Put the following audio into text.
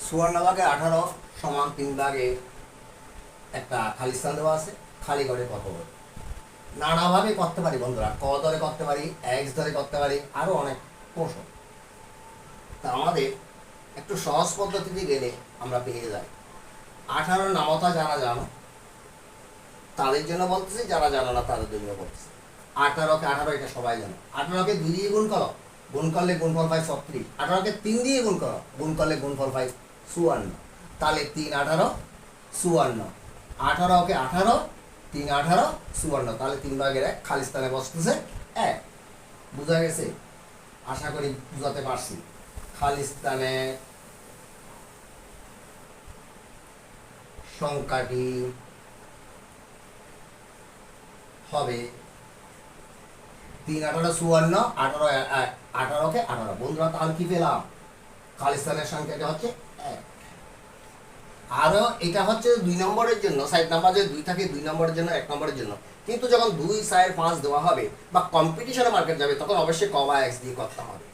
চুয়ান্ন ভাগে 18 সমান 3 ভাগে একটা খালি স্থান দেওয়া আছে, খালি ঘরে কত হবে? নানাভাবে করতে পারি বন্ধুরা, ক ধরে করতে পারি, এক্স ধরে করতে পারি, আরো অনেক কৌশল। তা আমাদের একটু সহজ পদ্ধতিতে গেলে আমরা পেয়ে যাই। 18 নামতা যারা জানো তাদের জন্য বলতেছি, যারা জানো না তাদের জন্য বলতেছি। 18কে 18 এটা সবাই জানো। 18কে 2 দিয়ে গুণ করো, গুণ করলে গুণফল পাই 36। 18কে 3 দিয়ে গুণ করো, গুণ করলে গুণফল পাই 54। তাহলে 3 18 54। 18কে 18, 3 18 54। তাহলে 3 ভাগের 1 খালি স্থানে বসতেছে 1। বুঝা গেছে? আশা করি বুঝাতে পারছি। খালি স্থানে সংখ্যাটি হবে 3 18 54, 18কে 18। বন্ধুরা তাহলে কি পেলাম? খালি স্থানের সংখ্যাটা হচ্ছে 1। আরও এটা হচ্ছে 2 নম্বরের জন্য, সাইড নাম্বার যদি 2 থাকে 2 নম্বরের জন্য, 1 নম্বরের জন্য। কিন্তু যখন 2 4 5 দেওয়া হবে বা কম্পিটিশনে মার্কেট যাবে তখন অবশ্যই ক বা এক্স দিয়ে করতে হবে।